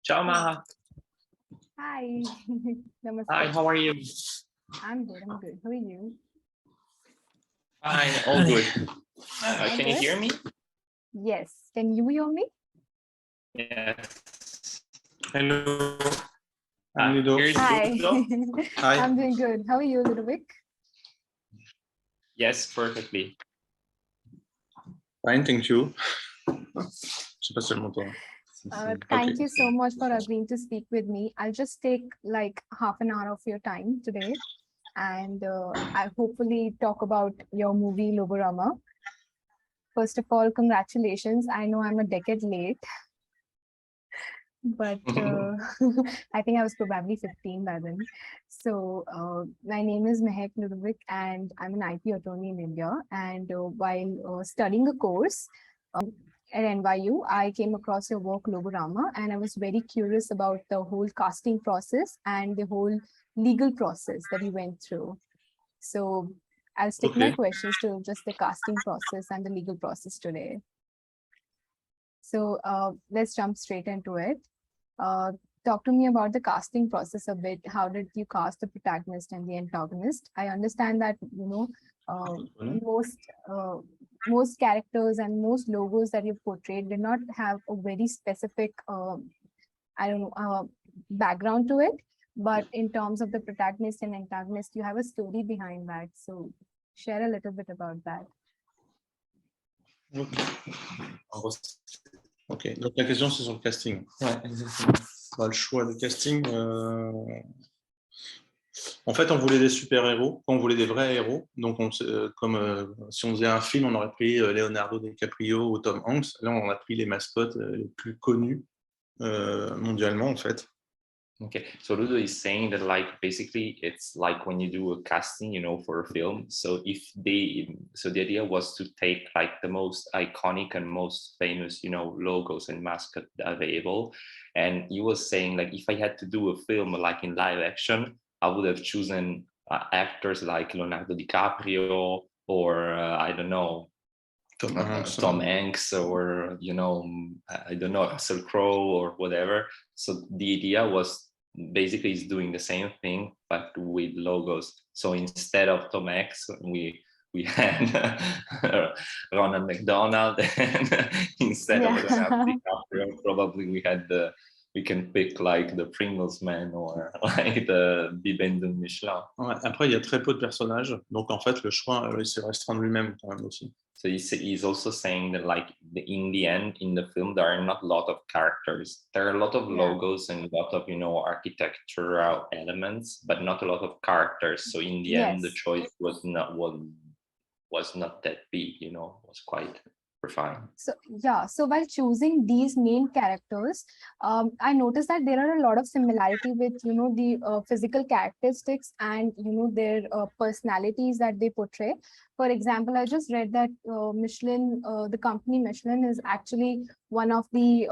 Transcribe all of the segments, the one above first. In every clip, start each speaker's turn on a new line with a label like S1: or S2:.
S1: Ciao,
S2: Hello.
S1: Maha.
S2: Hi.
S1: Hi,
S2: Namaste.
S1: how are you?
S2: I'm good. I'm good. How are you?
S1: Fine, all good.
S2: All
S1: Can you
S2: good?
S1: hear me?
S2: Yes. Can you hear me?
S1: Yes.
S3: Hello, I'm Ludo.
S1: Here's
S2: Hi.
S1: Ludo.
S3: Hi.
S2: I'm doing good. How are you, Ludovic?
S1: Yes, perfectly.
S3: Fine, thank you. Je sais pas si elle m'entend.
S2: Thank you so much for agreeing to speak with me. I'll just take like half an hour of your time today, and I'll hopefully talk about your movie Logorama. First of all, congratulations. I know I'm a decade late, but I think I was probably 15 by then. So my name is Mehak Ludovic, and I'm an IP attorney in India. And while studying a course at NYU, I came across your work Logorama, and I was very curious about the whole casting process and the whole legal process that you went through. So I'll stick my questions to just the casting process and the legal process today. So let's jump straight into it. Talk to me about the casting process a bit. How did you cast the protagonist and the antagonist? I understand that, most characters and most logos that you portrayed did not have a very specific, background to it. But in terms of the protagonist and antagonist, you have a story behind that. So share a little bit about that.
S3: Ok, donc la question c'est sur le casting.
S1: Ouais, exactement.
S3: Bah, le choix de casting, en fait on voulait des super-héros, on voulait des vrais héros, donc si on faisait un film on aurait pris Leonardo DiCaprio ou Tom Hanks, là on a pris les mascottes les plus connus mondialement en fait.
S1: Okay, so Ludo is saying that like basically it's like when you do a casting, for a film. So the idea was to take like the most iconic and most famous, logos and mascot available. And he was saying like if I had to do a film like in live action, I would have chosen actors like Leonardo DiCaprio or I don't know. Tom Hanks or I don't know, Russell Crowe or whatever. So the idea was basically is doing the same thing but with logos. So instead of Tom Hanks, we had Ronald McDonald, and instead of Leonardo DiCaprio, probably we can pick like the Pringles Man or like the Bibendum Michelin.
S3: Ouais, après il y a très peu de personnages, donc en fait le choix il s'est restreint de lui-même quand même aussi.
S1: So he's also saying that like in the end, in the film, there are not a lot of characters. There are a lot of logos and a lot of, architectural elements, but not a lot of characters. So in the end, the choice was not that big, was quite refined.
S2: So while choosing these main characters, I noticed that there are a lot of similarity with, the physical characteristics and, their personalities that they portray. For example, I just read that Michelin, the company Michelin is actually one of the,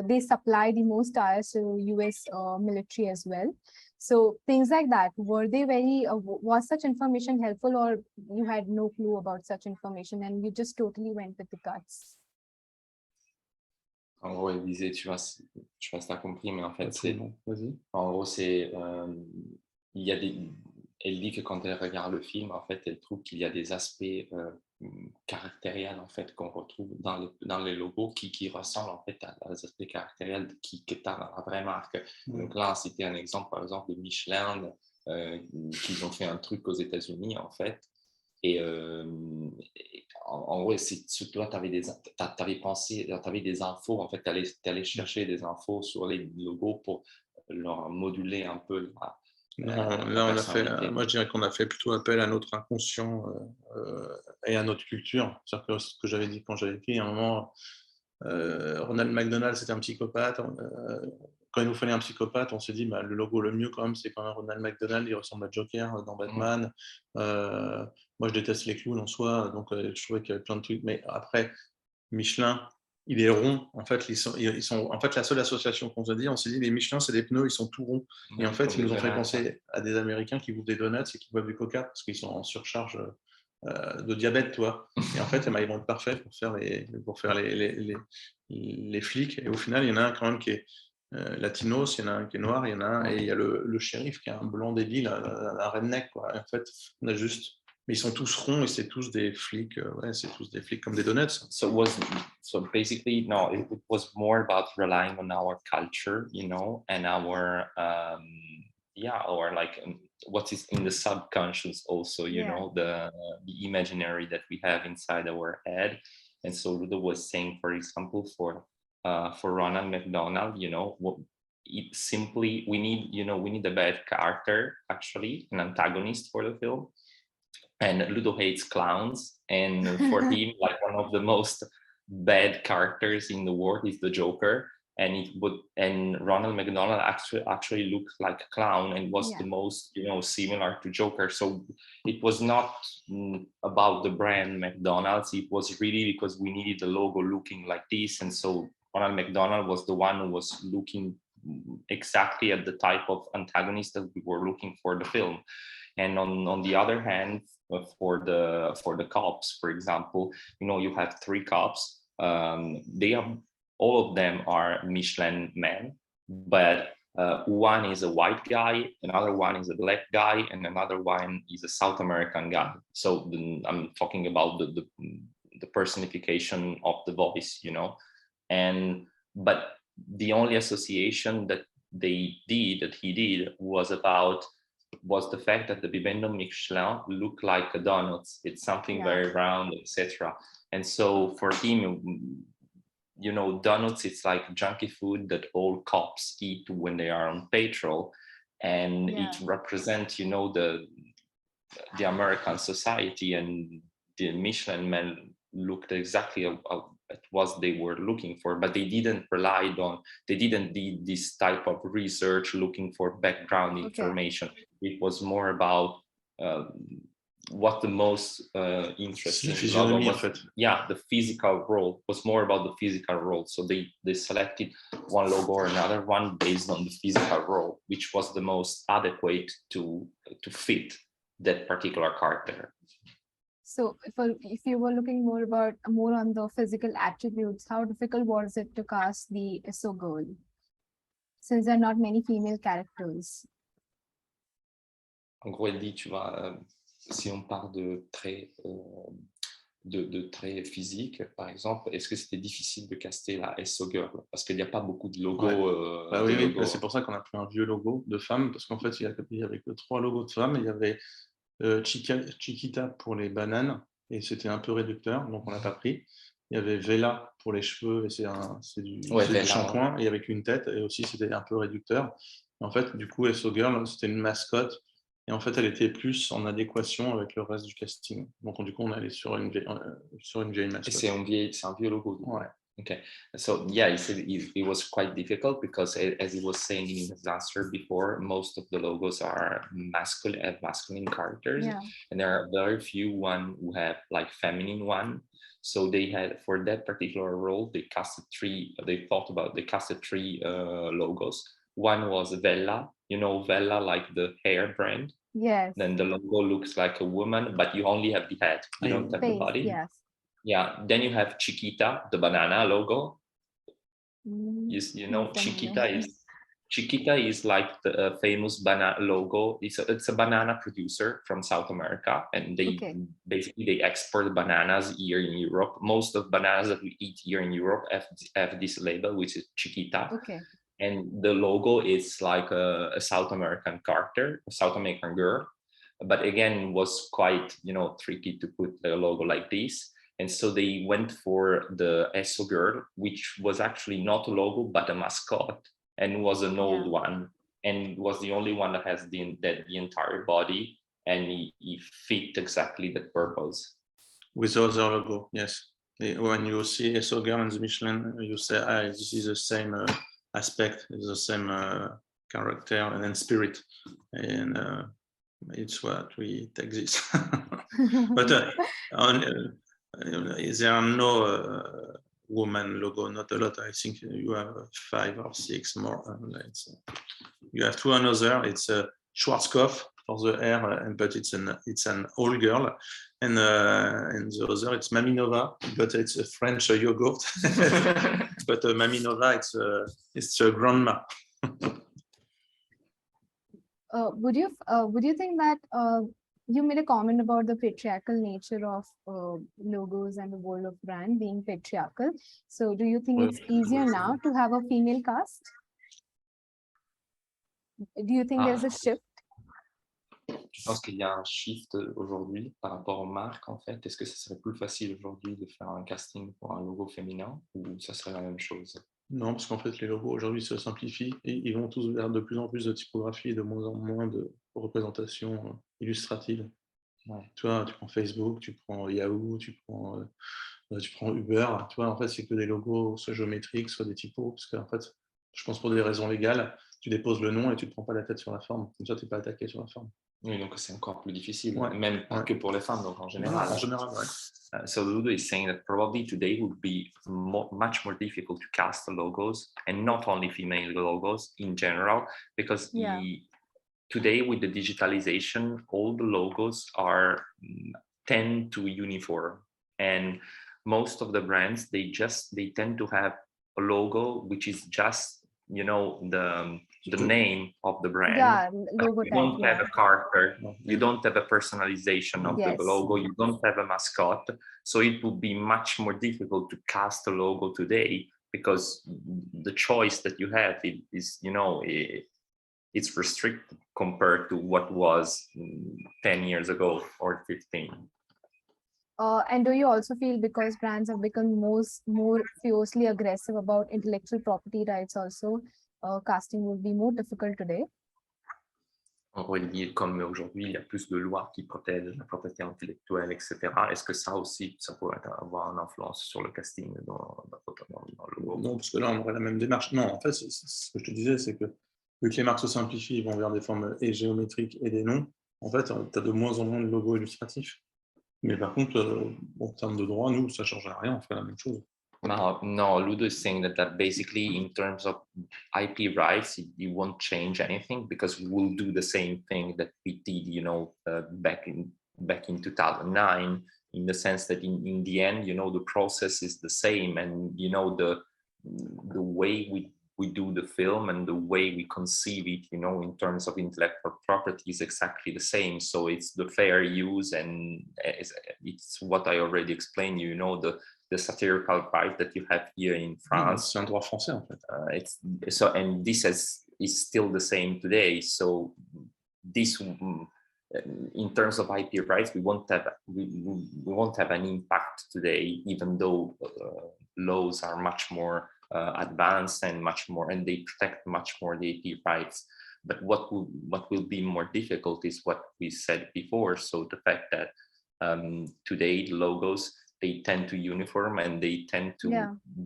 S2: they supply the most tires to US military as well. So things like that, were they was such information helpful, or you had no clue about such information and you just totally went with the guts?
S1: En gros, elle disait, tu vois, si t'as compris, mais en fait, elle dit que quand elle regarde le film, en fait, elle trouve qu'il y a des aspects caractériels, en fait, qu'on retrouve dans les logos qui ressemblent, en fait, à des aspects caractériels que tu as dans la vraie marque. Donc là, c'était un exemple, par exemple, de Michelin, qu'ils ont fait un truc aux États-Unis, en fait. Et en gros, si toi, tu avais des infos, en fait, tu allais chercher des infos sur les logos pour leur moduler un peu
S3: là, moi je dirais qu'on a fait plutôt appel à notre inconscient et à notre culture. C'est-à-dire que ce que j'avais dit quand j'avais écrit, à un moment, Ronald McDonald, c'était un psychopathe. Quand il nous fallait un psychopathe, on s'est dit le logo le mieux quand même, c'est quand même Ronald McDonald, il ressemble à Joker dans Batman. Moi je déteste les clowns en soi, donc je trouvais qu'il y avait plein de trucs. Mais après, Michelin, il est rond. En fait, ils sont en fait la seule association qu'on s'est dit, les Michelin, c'est des pneus, ils sont tout ronds. Et en fait, ils nous ont fait penser à des Américains qui bouffent des donuts et qui boivent du coca parce qu'ils sont en surcharge de diabète, toi. Et en fait, ils vont être parfaits pour faire les flics. Et au final, il y en a un quand même qui est latinos, il y en a un qui est noir, il y en a un, et il y a le shérif qui est un blanc débile, un redneck, quoi. Et en fait, on a juste... Mais ils sont tous ronds et c'est tous des flics, ouais, c'est tous des flics comme des donuts.
S1: So basically, no, it was more about relying on our culture, you know, and our or like what is in the subconscious also, you know, the imaginary that we have inside our head. And so Ludo was saying, for example, for Ronald McDonald, you know, it simply we need a bad character, actually, an antagonist for the film. And Ludo hates clowns, and for him, like one of the most bad characters in the world is the Joker. And Ronald McDonald actually looked like a clown and was the most, you know, similar to Joker. So it was not about the brand McDonald's. It was really because we needed the logo looking like this. And so Ronald McDonald was the one who was looking exactly at the type of antagonist that we were looking for the film. And on the other hand, for the cops, for example, you know, you have 3 cops. All of them are Michelin men, but one is a white guy, another one is a black guy, and another one is a South American guy. So I'm talking about the personification of the voice, you know. But the only association that he did was the fact that the Bibendo Michelin looked like a donut. It's something very round, etc. And so for him, you know, donuts, it's like junky food that all cops eat when they are on patrol. And it represents, you know, the American society, and the Michelin men looked exactly at what they were looking for, but they didn't do this type of research looking for background information. It was more about what the most interesting logo was. Yeah, the physical role was more about the physical role. So they selected one logo or another one based on the physical role, which was the most adequate to fit that particular character.
S2: So if you were looking more on the physical attributes, how difficult was it to cast the SO girl, since there are not many female characters?
S1: En gros, elle dit, tu vois, si on parle de traits physiques, par exemple, est-ce que c'était difficile de caster la SO girl? Parce qu'il n'y a pas beaucoup de logos.
S3: Oui, c'est pour ça qu'on a pris un vieux logo de femme, parce qu'en fait, il y avait que 3 logos de femmes. Il y avait Chiquita pour les bananes, et c'était un peu réducteur, donc on l'a pas pris. Il y avait Vela pour les cheveux, et c'est du shampoing, et avec une tête, et aussi c'était un peu réducteur. Et en fait, du coup, SO Girl, c'était une mascotte, et en fait, elle était plus en adéquation avec le reste du casting. Donc du coup, on allait sur une vieille mascotte.
S1: Et c'est un vieux logo.
S3: Ouais.
S1: Okay, so yeah, he said it was quite difficult because, as he was saying in his answer before, most of the logos are masculine characters, and there are very few one who have like feminine one. So they had, for that particular role, they casted 3 logos. One was Vella, you know, Vella, like the hair brand.
S2: Yes.
S1: Then the logo looks like a woman, but you only have the head, you don't have the body.
S2: Yes.
S1: Yeah, then you have Chiquita, the banana logo. You know, Chiquita is like the famous banana logo. It's a banana producer from South America, and they export bananas here in Europe. Most of bananas that we eat here in Europe have this label, which is Chiquita.
S2: Okay.
S1: And the logo is like a South American character, a South American girl. But again, it was quite, you know, tricky to put a logo like this. And so they went for the SO girl, which was actually not a logo, but a mascot, and was an old one, and was the only one that has the entire body, and he fit exactly that purpose.
S3: With the other logo, yes. When you see SO girl and the Michelin, you say, this is the same aspect, it's the same character and then spirit, and it's what we take this. But there are no woman logo, not a lot. I think you have 5 or 6 more. You have 2 another. It's Schwarzkopf for the R, but it's an old girl, and the other it's Mami Nova, but it's a French yogurt. But Mami Nova, it's a grandma.
S2: Would you think that you made a comment about the patriarchal nature of logos and the world of brand being patriarchal? So do you think it's easier now to have a female cast? Do you think there's a shift?
S1: Je pense qu'il y a un shift aujourd'hui par rapport aux marques, en fait. Est-ce que ce serait plus facile aujourd'hui de faire un casting pour un logo féminin ou ça serait la même chose?
S3: Non, parce qu'en fait, les logos aujourd'hui se simplifient et ils vont tous vers de plus en plus de typographie et de moins en moins de représentation illustrative. Ouais. Tu vois, tu prends Facebook, tu prends Yahoo, tu prends Uber. Tu vois, en fait, c'est que des logos soit géométriques, soit des typos. Parce qu'en fait, je pense pour des raisons légales, tu déposes le nom et tu ne te prends pas la tête sur la forme. Comme ça, tu n'es pas attaqué sur la forme.
S1: Oui, donc c'est encore plus difficile,
S3: ouais.
S1: Même pas que pour les femmes, donc en général.
S3: En général, ouais.
S1: So Ludo is saying that probably today would be much more difficult to cast the logos, and not only female logos in general, because today with the digitalization, all the logos tend to uniform, and most of the brands they tend to have a logo which is just the name of the brand.
S2: Yeah, logo
S1: you don't have a character, you don't have a personalization of the logo, you don't have a mascot, so it would be much more difficult to cast a logo today because the choice that you have is it's restricted compared to what was 10 years ago or 15.
S2: And do you also feel because brands have become more fiercely aggressive about intellectual property rights also, casting will be more difficult today?
S1: On pourrait dire comme aujourd'hui, il y a plus de lois qui protègent la propriété intellectuelle, etc. Est-ce que ça aussi, ça pourrait avoir une influence sur le casting dans le logo?
S3: Non, parce que là, on aurait la même démarche. Non, en fait, ce que je te disais, c'est que vu que les marques se simplifient, ils vont vers des formes et géométriques et des noms, en fait, tu as de moins en moins de logos illustratifs. Mais par contre, en termes de droit, nous, ça ne change rien, on fait la même chose.
S1: No, Ludo is saying that basically in terms of IP rights, it won't change anything because we'll do the same thing that we did, back in 2009, in the sense that in the end, the process is the same, and the way we do the film and the way we conceive it, in terms of intellectual property is exactly the same. So it's the fair use, and it's what I already explained, the satirical right that you have here in France.
S3: C'est un droit français, en fait.
S1: And this is still the same today. So this, in terms of IP rights, we won't have an impact today, even though laws are much more advanced and and they protect much more the IP rights. But what will be more difficult is what we said before. So the fact that today logos, they tend to uniform and they tend to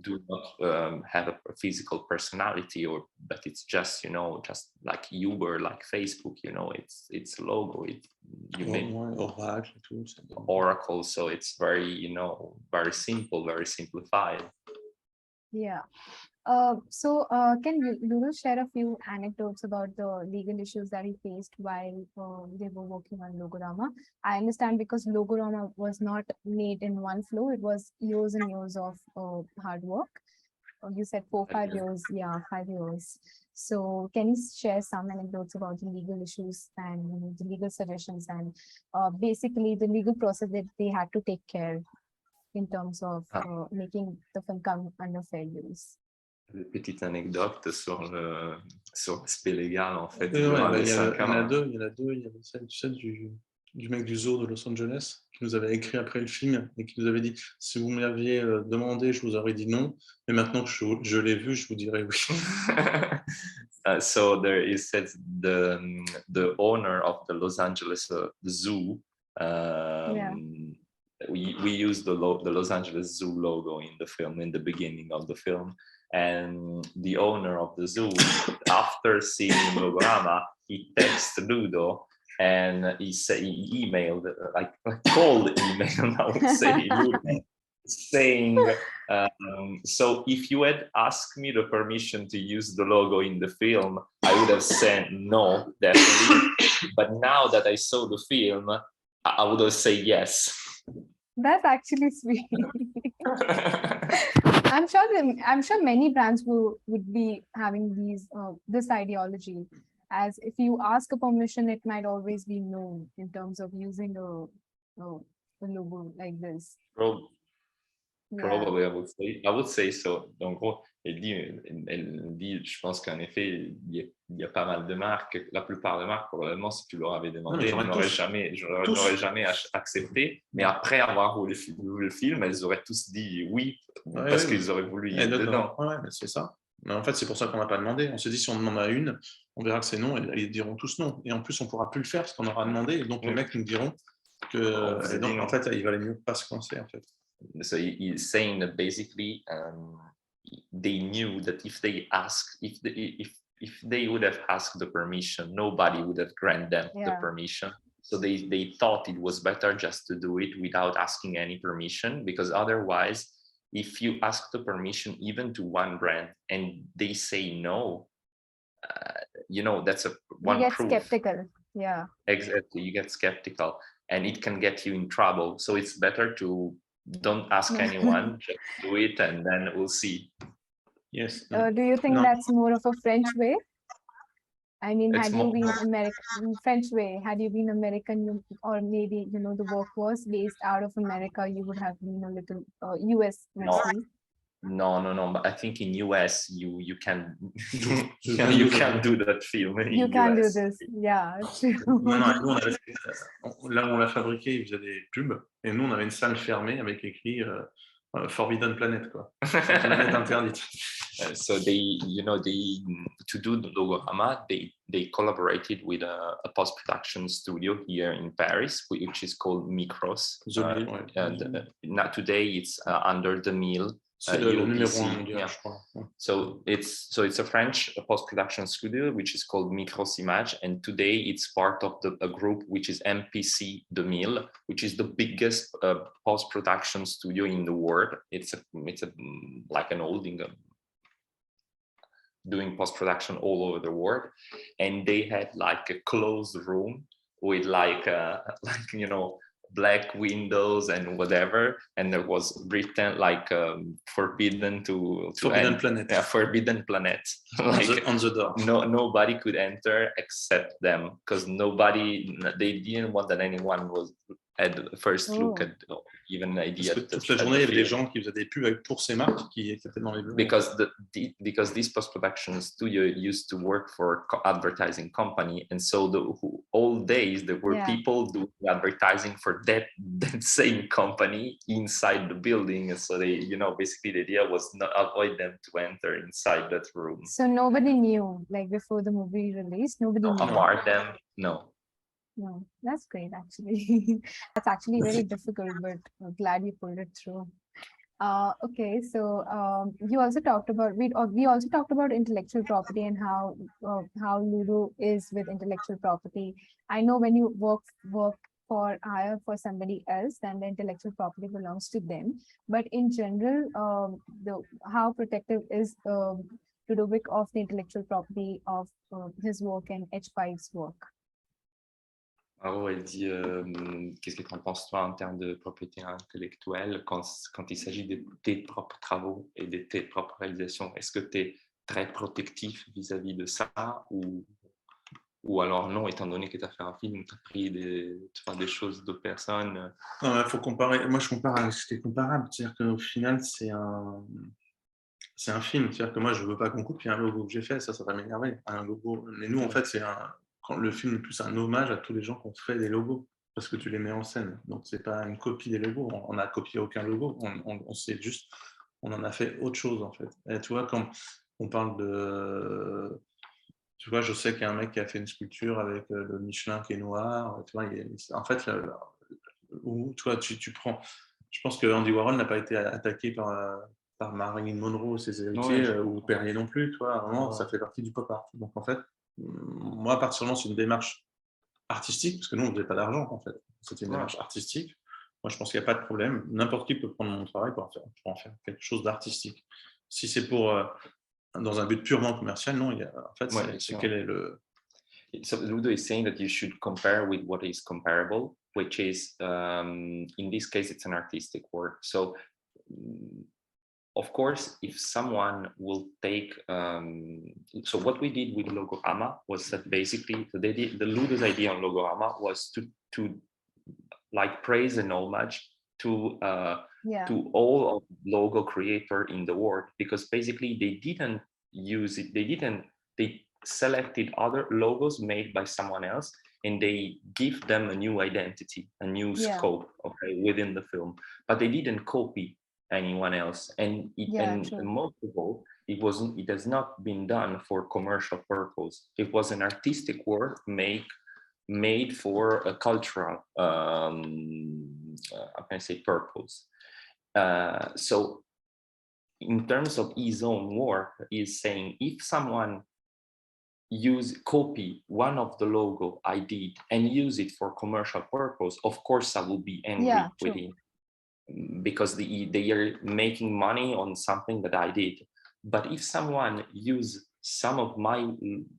S1: do not have a physical personality, but it's just just like Uber, like Facebook, it's a logo. Oracle, so it's very very simple, very simplified.
S2: Yeah. So can Lulu share a few anecdotes about the legal issues that he faced while they were working on Logorama? I understand because Logorama was not made in one flow, it was years and years of hard work. You said 5 years. Yeah, 5 years. So can you share some anecdotes about the legal issues and the legal suggestions and basically the legal process that they had to take care in terms of making the film come under fair use?
S1: Petite anecdote sur l'aspect légal, en fait.
S3: Il y en a deux. Il y avait celle, tu sais, du mec du zoo de Los Angeles qui nous avait écrit après le film et qui nous avait dit si vous m'aviez demandé, je vous aurais dit non, mais maintenant que je l'ai vu, je vous dirais oui.
S1: So there is the owner of the Los Angeles zoo. We used the Los Angeles Zoo logo in the film, in the beginning of the film, and the owner of the zoo, after seeing Logorama, he texted Ludo and he emailed, like cold email, I would say, saying, so if you had asked me the permission to use the logo in the film, I would have said no, definitely. But now that I saw the film, I would have said yes.
S2: That's actually sweet. I'm sure many brands would be having this ideology. As if you ask a permission, it might always be no in terms of using a logo like this.
S1: Probably, I would say so. Donc, elle dit, je pense qu'en effet, il y a pas mal de marques. La plupart des marques, probablement, si tu leur avais demandé, elles n'auraient jamais accepté. Mais après avoir vu le film, elles auraient tous dit oui, parce qu'ils auraient voulu y être dedans.
S3: Ouais, c'est ça. Mais en fait, c'est pour ça qu'on n'a pas demandé. On s'est dit, si on demande à une, on verra que c'est non, et ils diront tous non. Et en plus, on ne pourra plus le faire parce qu'on aura demandé. Et donc, les mecs nous diront que. Et donc, en fait, il valait mieux pas se coincer, en fait.
S1: So he's saying that basically they knew that if they asked, if they would have asked the permission, nobody would have granted them the permission. So they thought it was better just to do it without asking any permission, because otherwise, if you ask the permission even to one brand and they say no, that's one
S2: you get
S1: proof.
S2: Skeptical. Yeah,
S1: exactly. You get skeptical, and it can get you in trouble. So it's better to don't ask anyone, just do it, and then we'll see.
S3: Yes.
S2: Do you think that's more of a French way? I mean, had you been American, French way, had you been American, or maybe, the work was based out of America, you would have been a little US mostly.
S1: No. But I think in US, you can you can do that film.
S2: You can do this, yeah.
S3: Non, là où on l'a fabriqué, ils faisaient des pubs, et nous, on avait une salle fermée avec écrit Forbidden Planet, quoi. Planète interdite.
S1: So to do the Logorama, they collaborated with a post-production studio here in Paris, which is called Micros. And now today it's under the Mill.
S3: C'est le numéro 1 mondial, je crois.
S1: So it's a French post-production studio which is called Micros Image, and today it's part of a group which is MPC The Mill, which is the biggest post-production studio in the world. It's like an holding doing post-production all over the world, and they had like a closed room with like black windows and whatever, and there was written like forbidden
S3: planet.
S1: Yeah, forbidden planet. Like
S3: on the door.
S1: Nobody could enter except them, because they didn't want that anyone had the first look at even an idea.
S3: Parce que toute la journée, il y avait des gens qui faisaient des pubs pour ces marques qui étaient dans les bureaux.
S1: Because this post-production studio used to work for advertising company, and so the old days there were people doing advertising for that same company inside the building, and so they, basically the idea was not avoid them to enter inside that room.
S2: So nobody knew, like before the movie released, nobody knew.
S1: Apart them, no.
S2: No, that's great actually. That's actually very difficult, but I'm glad you pulled it through. Okay, so we also talked about intellectual property and how Ludo is with intellectual property. I know when you work for hire for somebody else, then the intellectual property belongs to them. But in general, how protective is Ludovic of the intellectual property of his work and H5's work?
S1: Elle dit, qu'est-ce que tu en penses toi en termes de propriété intellectuelle quand il s'agit de tes propres travaux et de tes propres réalisations? Est-ce que tu es très protectif vis-à-vis de ça, ou alors non, étant donné que tu as fait un film, tu as pris des choses d'autres personnes?
S3: Non, il faut comparer. Moi, je compare avec ce qui est comparable. C'est-à-dire qu'au final, c'est un film. C'est-à-dire que moi, je ne veux pas qu'on coupe, il y a un logo que j'ai fait, ça va m'énerver. Un logo. Mais nous, en fait, le film est plus un hommage à tous les gens qui ont fait des logos, parce que tu les mets en scène. Donc, ce n'est pas une copie des logos. On n'a copié aucun logo. On en a fait autre chose, en fait. Et tu vois, quand on parle de... Tu vois, je sais qu'il y a un mec qui a fait une sculpture avec le Michelin qui est noir. Tu vois, en fait, tu vois, tu prends... Je pense que Andy Warhol n'a pas été attaqué par Marilyn Monroe, ses héritiers, ou Perrier non plus. Tu vois, vraiment, ça fait partie du pop art. Donc, en fait, moi, à partir du moment où c'est une démarche artistique, parce que nous, on ne faisait pas d'argent, en fait. C'était une démarche artistique. Moi, je pense qu'il n'y a pas de problème. N'importe qui peut prendre mon travail pour en faire quelque chose d'artistique. Si c'est dans un but purement commercial, non. En fait, c'est quel est le...
S1: So Ludo is saying that you should compare with what is comparable, which is, in this case, it's an artistic work. So, of course, if someone will take, so what we did with Logorama was that basically the Ludo's idea on Logorama was to like praise and homage to all of logo creator in the world, because basically they didn't use it, they selected other logos made by someone else and they give them a new identity, a new scope, okay, within the film, but they didn't copy anyone else. And most of all, it has not been done for commercial purpose. It was an artistic work made for a cultural how can I say purpose. So in terms of his own work, is saying if someone copy one of the logo I did and use it for commercial purpose, of course I will be angry with him, because they are making money on something that I did. But if someone use some of my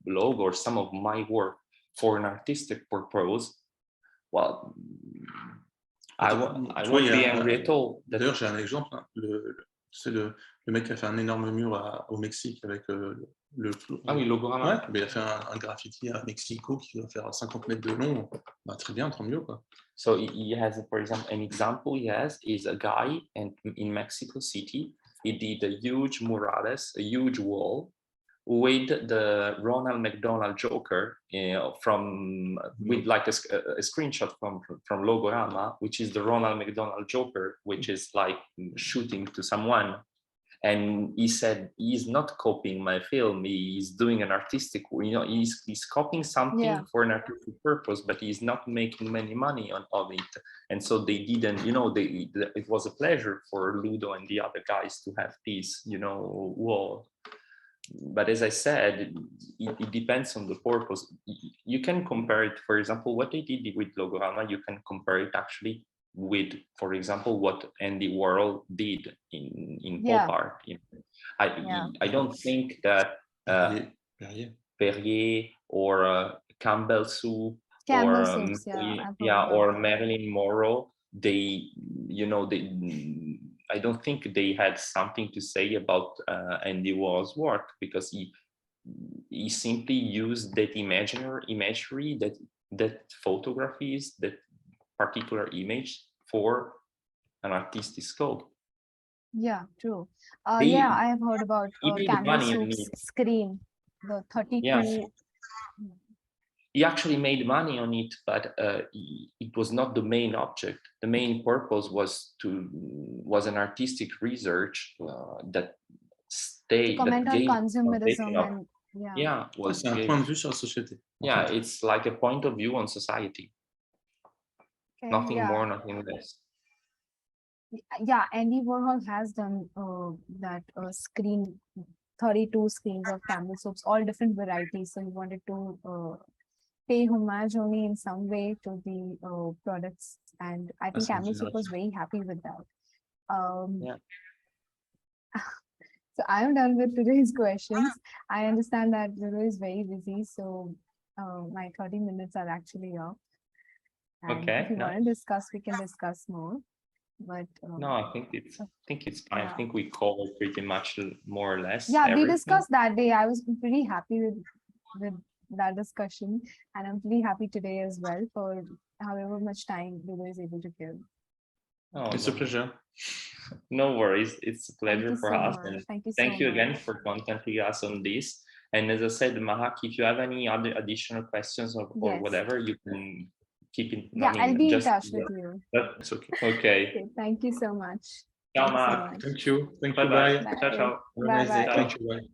S1: logo or some of my work for an artistic purpose, well, I won't be angry at all.
S3: D'ailleurs, j'ai un exemple. Hein. C'est le mec qui a fait un énorme mur au Mexique avec
S1: Ah oui, Logorama.
S3: Ouais, mais il a fait un graffiti à Mexico qui va faire 50 mètres de long. Bah, très bien, tant mieux, quoi.
S1: So he has, for example, an example he has is a guy in Mexico City. He did a huge murales, a huge wall with the Ronald McDonald Joker, with like a screenshot from Logorama, which is the Ronald McDonald Joker, which is like shooting to someone. And he said he's not copying my film, he's doing an artistic, he's copying something for an artistic purpose, but he's not making many money of it. And so they didn't, it was a pleasure for Ludo and the other guys to have this, wall. But as I said, it depends on the purpose. You can compare it, for example, what they did with Logorama, you can compare it actually with, for example, what Andy Warhol did in pop art. I don't think that Perrier or Campbell Soup or Marilyn Monroe, I don't think they had something to say about Andy Warhol's work, because he simply used that imagery, that photographies, that particular image for an artistic scope.
S2: Yeah, true. I have heard about Campbell Soup's screen, the 32.
S1: Yeah. He actually made money on it, but it was not the main object. The main purpose was an artistic research that stayed.
S2: Comment on consumerism and
S3: c'est un point de vue sur la société.
S1: Yeah, it's like a point of view on society. Okay, nothing more, nothing less.
S2: Yeah, Andy Warhol has done that screen, 32 screens of Campbell Soup's, all different varieties. So he wanted to pay homage only in some way to the products, and I think Campbell Soup was very happy with that. So I am done with today's questions. I understand that Ludo is very busy, so my 30 minutes are actually up. And if you want to discuss, we can discuss more. But
S1: no, I think it's fine. I think we covered pretty much more or less.
S2: Yeah, everything. We discussed that day. I was pretty happy with that discussion, and I'm pretty happy today as well for however much time Ludo is able to give.
S3: Oh, it's a pleasure.
S1: No worries, it's a pleasure for us, and thank you again for contacting us on this. And as I said, Mahak, if you have any other additional questions or whatever, you can keep in.
S2: I'll be in touch with you.
S1: That's okay.
S2: Thank you so much.
S1: Ciao, Mahak.
S3: Thank you.
S1: Bye.
S3: Ciao.
S2: Bye.
S3: Thank you. Bye.